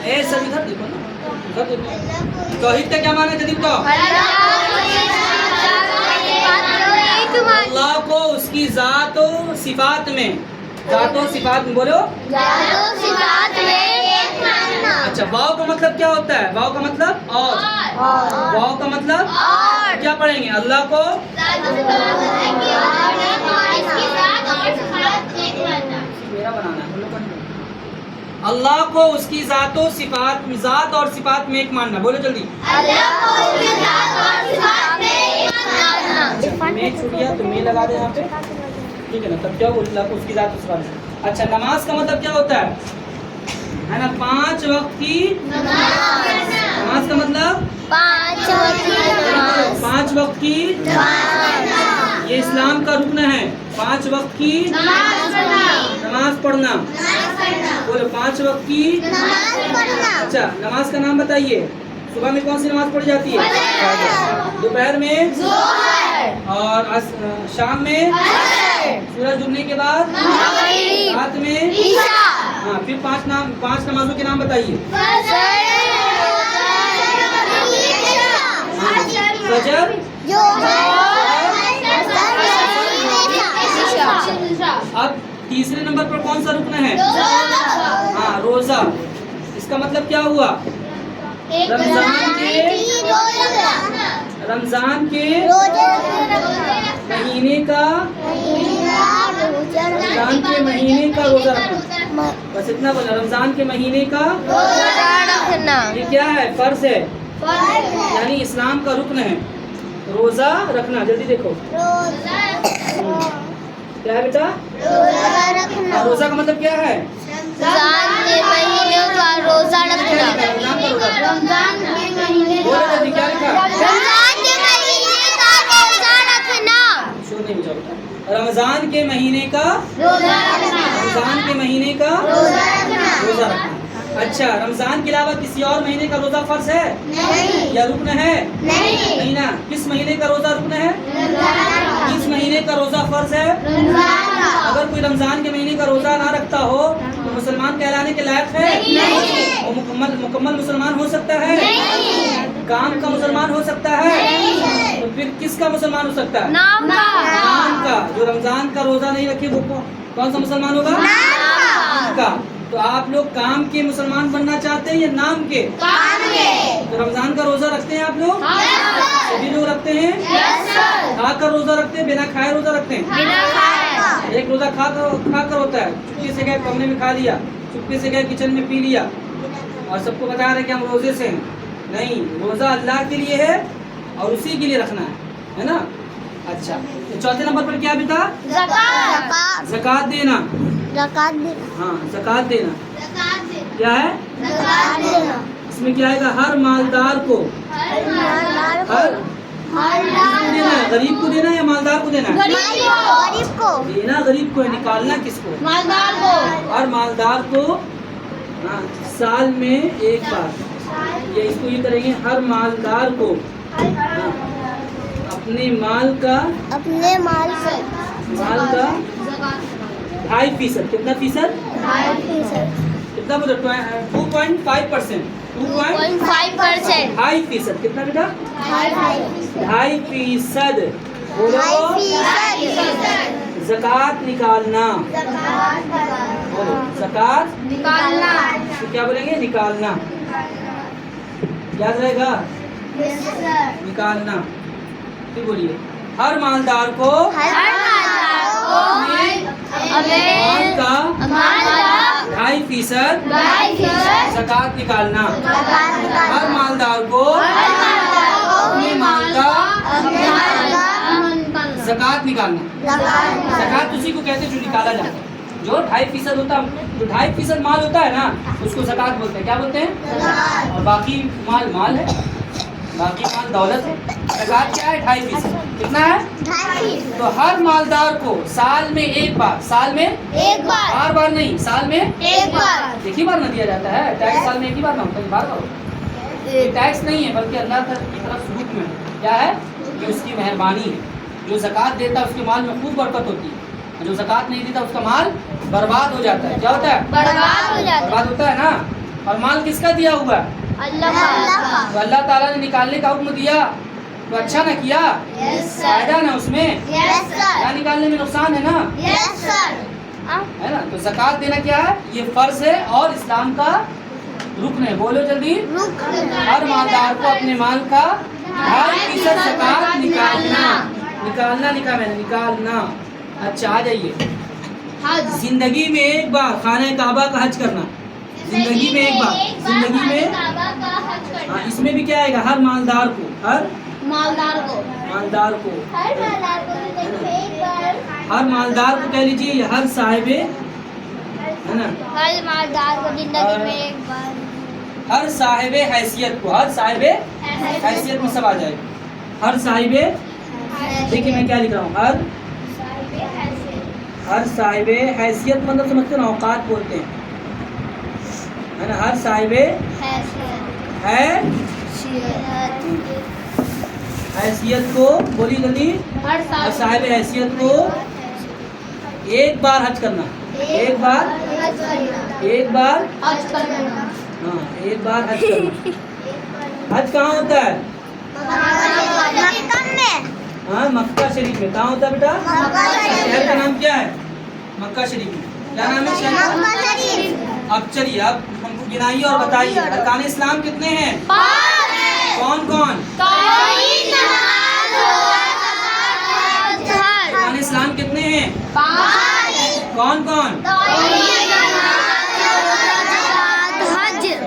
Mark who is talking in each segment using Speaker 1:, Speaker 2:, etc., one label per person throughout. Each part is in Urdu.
Speaker 1: اے سب ادھر دیکھو نا، ادھر دیکھو. توحید کا کیا معنی ہے جدید کو؟ اللہ کو اس کی ذات و صفات میں، ذات و صفات میں بولو. اچھا واو کا مطلب کیا ہوتا ہے؟ واو کا مطلب اور، واو کا مطلب کیا پڑھیں گے؟ اللہ کو میرا بنانا ہے، اللہ کو اس کی ذات و صفات، ذات اور صفات میں ایک ماننا. بولو جلدی. میں چھٹیا تو میں لگا دیں یہاں پہ، ٹھیک ہے نا؟ تب کیا اللہ کو اس کی ذات و صفات. اچھا نماز کا مطلب کیا ہوتا ہے نا؟ 5 وقت کی نماز کا مطلب 5 وقت کی، یہ اسلام کا رکن ہے. 5 وقت کی نماز پڑھنا. بولو 5 وقت کی. اچھا نماز کا نام بتائیے. صبح میں کون سی نماز پڑھی جاتی ہے؟ دوپہر میں، اور شام میں، سورج ڈوبنے کے بعد، رات میں. ہاں پھر 5 نمازوں کے نام بتائیے. فجر، اب تیسرے نمبر پر کون سا رکن ہے؟ ہاں روزہ. اس کا مطلب کیا ہوا؟ رمضان کے مہینے کا روزہ رکھنا. بس اتنا بولا، رمضان کے مہینے کا یہ کیا ہے؟ فرض ہے، یعنی اسلام کا رکن ہے روزہ رکھنا. جلدی دیکھو کیا ہے بیٹا؟ روزہ کا مطلب کیا ہے؟
Speaker 2: رمضان کے مہینے کا روزہ رکھنا.
Speaker 1: بولو جلدی کیا لکھا؟
Speaker 2: رمضان کے مہینے کا روزہ رکھنا.
Speaker 1: شور نہیں بجاؤ بیٹا. رمضان کے مہینے کا رمضان کے مہینے کا روزہ رکھنا. اچھا رمضان کے علاوہ کسی اور مہینے کا روزہ فرض ہے یا رکن ہے؟ نہیں نا. کس مہینے کا روزہ رکن ہے؟ کس مہینے کا روزہ فرض ہے؟ اگر کوئی رمضان کے مہینے کا روزہ نہ رکھتا ہو تو مسلمان کہلانے کے لائق ہے؟ وہ مکمل مسلمان ہو سکتا ہے؟ کام کا مسلمان ہو سکتا ہے؟ تو پھر کس کا مسلمان ہو سکتا ہے؟ نام کا. جو رمضان کا روزہ نہیں رکھے وہ کون سا مسلمان ہوگا؟ نام کا. تو آپ لوگ کام کے مسلمان بننا چاہتے ہیں یا نام کے؟ تو رمضان کا روزہ رکھتے ہیں آپ لوگ؟ سبھی لوگ رکھتے ہیں؟ کھا کر روزہ رکھتے ہیں، بنا کھائے روزہ رکھتے ہیں؟ ایک روزہ کھا کر ہوتا ہے، چپکے سے گئے کمرے میں کھا لیا، چپکے سے گئے کچن میں پی لیا اور سب کو بتا رہے کہ ہم روزے سے ہیں. نہیں، روزہ اللہ کے لیے ہے اور اسی کے لیے رکھنا ہے نا. اچھا چوتھے نمبر پر کیا بیٹا؟ زکوٰۃ دینا. ہاں زکوٰۃ دینا کیا ہے؟ اس میں کیا آئے گا؟ ہر مالدار کو. دینا ہے، غریب کو دینا ہے یا مالدار کو دینا ہے؟ دینا غریب کو ہے، نکالنا کس کو؟ ہر مالدار کو. ہاں سال میں ایک بار، یا اس کو یہ کریں گے ہر مالدار کو اپنے مال کا 2.5%. کتنا فیصد؟ کتنا بولو؟ 2.5%. 2.5%. کتنا بیٹا؟ 2.5%. بولو زکوٰۃ نکالنا. بولو زکوٰۃ تو کیا بولیں گے؟ نکالنا. یاد رہے گا؟ نکالنا. پھر بولیے ہر مالدار کو اپنے مال کا 2.5% زکوٰۃ نکالنا. ہر مالدار کو اپنے مال کا زکوٰۃ نکالنا. زکوٰۃ اسی کو کہتے ہیں جو نکالا جاتا ہے. جو 2.5% ہوتا ہے، جو 2.5% مال ہوتا ہے نا اس کو زکوٰۃ بولتے ہیں. کیا بولتے ہیں؟ اور باقی مال ہے، باقی مال دولت ہے. زکوٰۃ کیا ہے؟ 2.5%. کتنا ہے؟ تو ہر مالدار کو سال میں ایک بار، سال میں بار بار نہیں، سال میں ایک ہی بار نہ دیا جاتا ہے. ٹیکس سال میں ایک ہی بار نہ ہوتا ہے، بار بار ہوتا ہے. ٹیکس نہیں ہے بلکہ اللہ کی طرف سے حکم ہے. کیا ہے؟ کہ اس کی مہربانی ہے. جو زکوٰۃ دیتا ہے اس کے مال میں خوب برکت ہوتی ہے، جو زکوٰۃ نہیں دیتا اس کا مال برباد ہو جاتا ہے. کیا ہوتا ہے؟ برباد ہوتا ہے نا. اور مال کس کا دیا ہوا ہے؟
Speaker 2: اللہ کا
Speaker 1: تو اللہ تعالیٰ نے نکالنے کا حکم دیا تو اچھا نہ کیا، فائدہ نا اس میں،
Speaker 2: یس سر
Speaker 1: نہ نکالنے میں نقصان ہے نا،
Speaker 2: یس سر
Speaker 1: ہے نا. تو زکوٰۃ دینا کیا ہے؟ یہ فرض ہے اور اسلام کا رکن ہے. بولو جلدی. ہر مالدار کو اپنے مال کا 2.5% زکوٰۃ نکالنا لکھا میں نے، نکالنا. اچھا آ جائیے. زندگی میں ایک بار خانہ کعبہ کا حج کرنا، زندگی میں ایک بار، زندگی میں. ہاں اس میں بھی کیا آئے گا؟ ہر مالدار کو، ہر
Speaker 2: مالدار کو
Speaker 1: مالدار کو،
Speaker 2: ایک بار
Speaker 1: ہر مالدار کو کہہ لیجیے، ہر صاحب ہے نا،
Speaker 2: ہر مالدار کو زندگی میں ایک بار
Speaker 1: ہر صاحب حیثیت کو، ہر صاحب حیثیت میں سب آ جائے. ہر صاحب، دیکھیے میں کیا لکھ رہا ہوں، ہر صاحب حیثیت مطلب سمجھتے نا، اوقات بولتے ہیں ہے نا. ہر صاحب حیثیت کو، بولی جلدی. ہر صاحب حیثیت کو ایک بار حج کرنا، ایک بار ہاں ایک بار حج کرنا. حج کہاں ہوتا ہے؟ ہاں مکہ شریف میں. کہاں ہوتا ہے بیٹا؟ شہر کا نام کیا ہے؟ مکہ شریف میں. کیا نام ہے شہر کا؟ اب چلیے، اب ہم کو گنائیے اور بتائیے ارکان اسلام کتنے ہیں؟ کون کون؟ ارکان اسلام کتنے ہیں؟ کون کون؟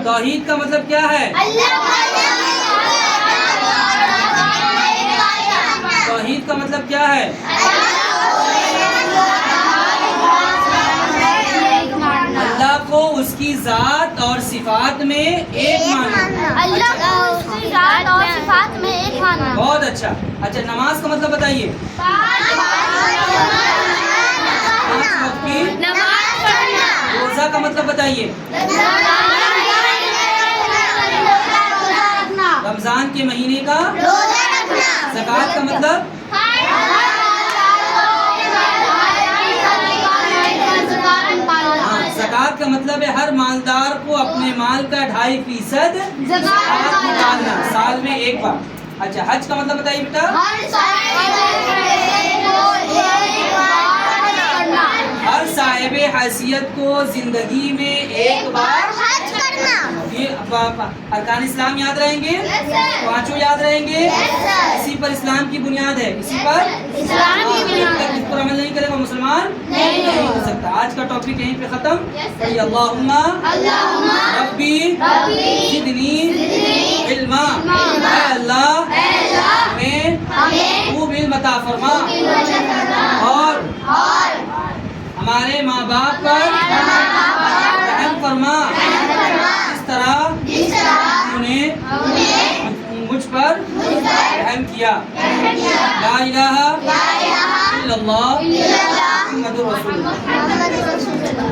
Speaker 1: توحید کا مطلب کیا ہے؟ توحید کا مطلب کیا ہے؟ اللہ کو اس کی ذات اور صفات میں ایک ماننا.
Speaker 2: اللہ کو اس کی ذات اور صفات میں ایک ماننا.
Speaker 1: بہت اچھا. اچھا نماز کا مطلب بتائیے. 5 وقت کی
Speaker 2: نماز پڑھنا.
Speaker 1: روزہ کا مطلب بتائیے. رمضان کے مہینے کا زکوٰۃ کا مطلب. زکوٰۃ کا مطلب ہے ہر مالدار کو اپنے مال کا 2.5% زکوٰۃ نکالنا سال میں ایک بار. اچھا حج کا مطلب بتائیے بیٹا. ہر صاحب حیثیت کو زندگی میں ایک بار
Speaker 2: حج کرنا.
Speaker 1: یہ ارکان اسلام یاد رہیں گے، پانچوں یاد رہیں گے. اسی پر اسلام کی بنیاد ہے، اسی پر
Speaker 2: اسلام کی بنیاد ہے.
Speaker 1: جس پر عمل نہیں کرے وہ مسلمان نہیں ہو سکتا. آج کا ٹاپک یہیں پہ ختم. اللہم ربی زدنی علما. اے اللہ ہمیں خوب علم عطا فرما اور ہمارے ماں باپ پر رحم فرما اس طرح انہوں نے مجھ پر رحم کیا. لا الہ الا اللہ محمد رسول اللہ.